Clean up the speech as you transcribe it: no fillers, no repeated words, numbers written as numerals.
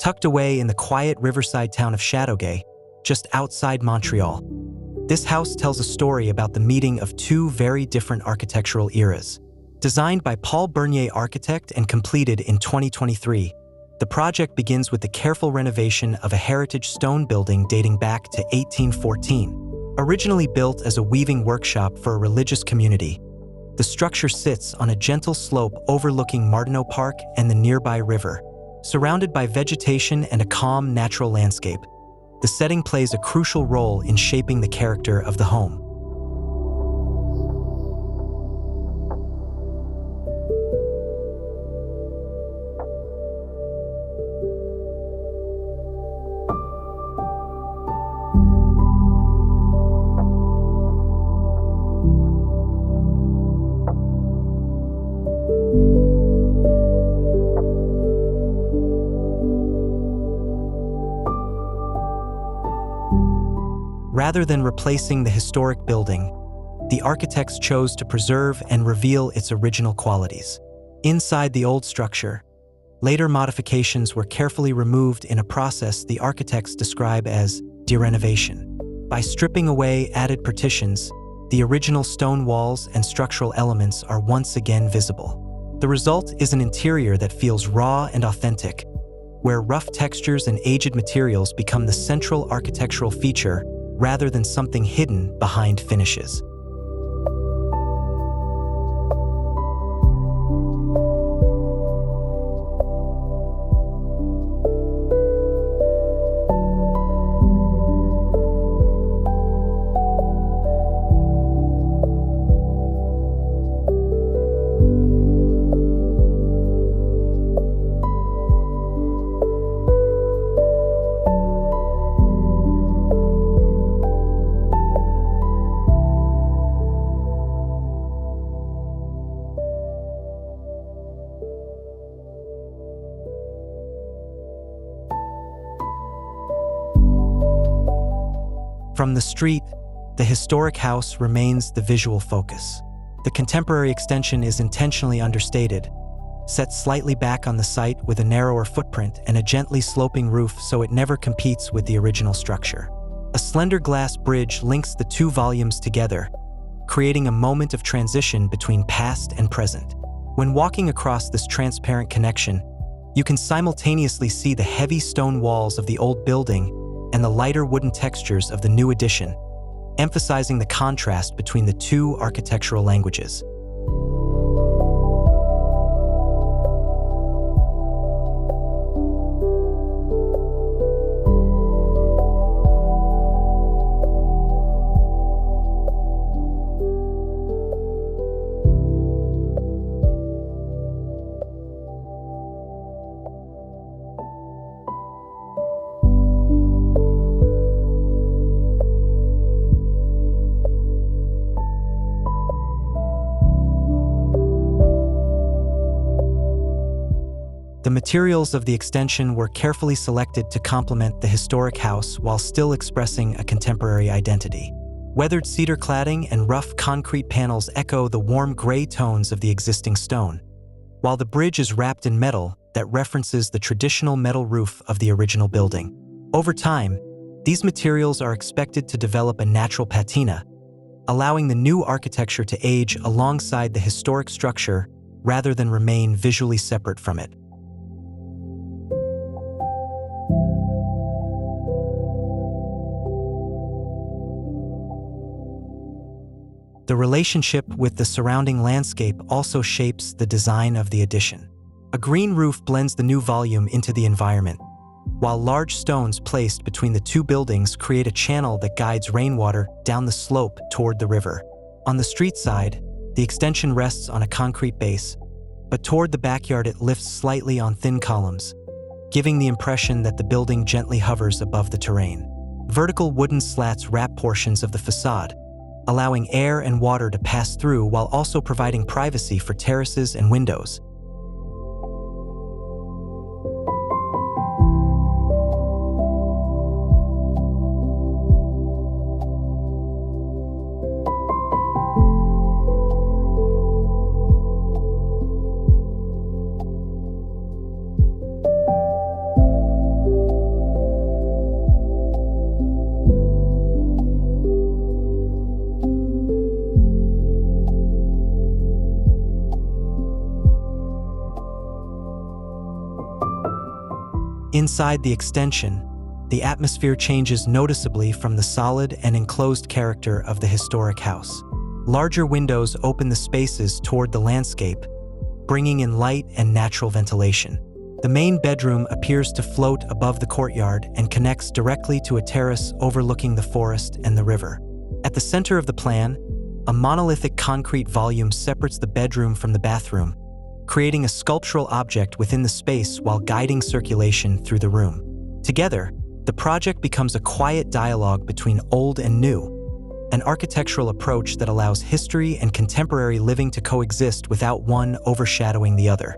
tucked away in the quiet riverside town of Châteauguay, just outside Montreal. This house tells a story about the meeting of two very different architectural eras. Designed by Paul Bernier Architecte and completed in 2023, the project begins with the careful renovation of a heritage stone building dating back to 1814. Originally built as a weaving workshop for a religious community, the structure sits on a gentle slope overlooking Martineau Park and the nearby river. Surrounded by vegetation and a calm, natural landscape, the setting plays a crucial role in shaping the character of the home. Rather than replacing the historic building, the architects chose to preserve and reveal its original qualities. Inside the old structure, later modifications were carefully removed in a process the architects describe as de-renovation. By stripping away added partitions, the original stone walls and structural elements are once again visible. The result is an interior that feels raw and authentic, where rough textures and aged materials become the central architectural feature rather than something hidden behind finishes. From the street, the historic house remains the visual focus. The contemporary extension is intentionally understated, set slightly back on the site with a narrower footprint and a gently sloping roof so it never competes with the original structure. A slender glass bridge links the two volumes together, creating a moment of transition between past and present. When walking across this transparent connection, you can simultaneously see the heavy stone walls of the old building and the lighter wooden textures of the new addition, emphasizing the contrast between the two architectural languages. The materials of the extension were carefully selected to complement the historic house while still expressing a contemporary identity. Weathered cedar cladding and rough concrete panels echo the warm gray tones of the existing stone, while the bridge is wrapped in metal that references the traditional metal roof of the original building. Over time, these materials are expected to develop a natural patina, allowing the new architecture to age alongside the historic structure rather than remain visually separate from it. The relationship with the surrounding landscape also shapes the design of the addition. A green roof blends the new volume into the environment, while large stones placed between the two buildings create a channel that guides rainwater down the slope toward the river. On the street side, the extension rests on a concrete base, but toward the backyard it lifts slightly on thin columns, giving the impression that the building gently hovers above the terrain. Vertical wooden slats wrap portions of the facade, allowing air and water to pass through while also providing privacy for terraces and windows. Inside the extension, the atmosphere changes noticeably from the solid and enclosed character of the historic house. Larger windows open the spaces toward the landscape, bringing in light and natural ventilation. The main bedroom appears to float above the courtyard and connects directly to a terrace overlooking the forest and the river. At the center of the plan, a monolithic concrete volume separates the bedroom from the bathroom, creating a sculptural object within the space while guiding circulation through the room. Together, the project becomes a quiet dialogue between old and new, an architectural approach that allows history and contemporary living to coexist without one overshadowing the other.